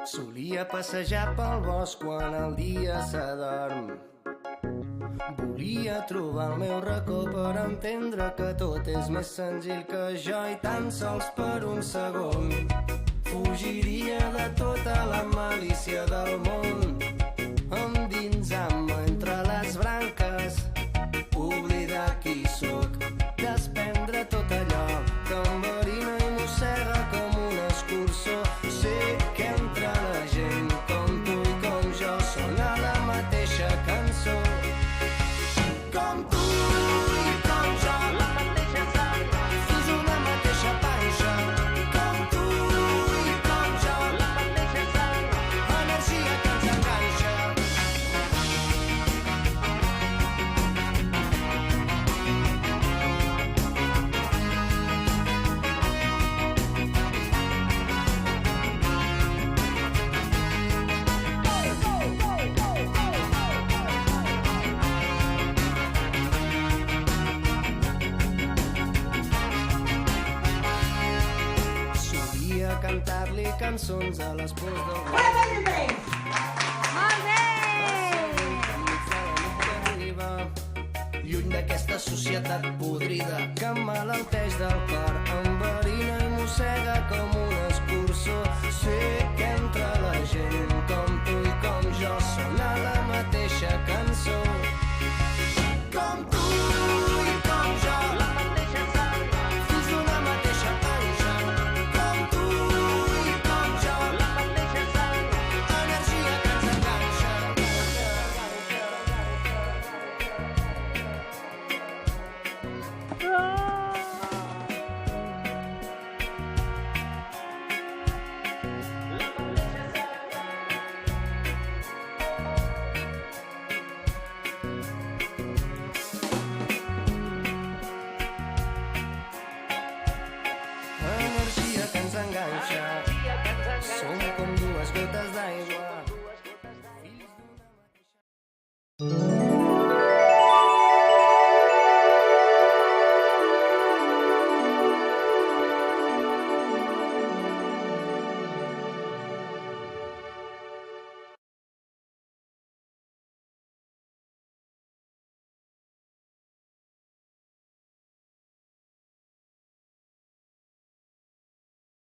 Solia passejar pel bosc quan el dia s'adorm. Volia trobar el meu racó per entendre que tot és més senzill que jo i tan sols per un segon fugiria de tota la malícia del món, endinsant-me entre les branques, oblidar qui sóc, desprendre tot allò que enverina i mossega com un escurçó. Sé que entre la gent com tu i com jo sona la mateixa cançó. Com tu i com jo, la mateixa sang, fins una mateixa panxa. Com tu i com jo, la mateixa sang, energia que ens enganxa. Solia cantar-li cançons a les pors del Molt bé! lluny d'aquesta societat podrida que emmalalteix del cor.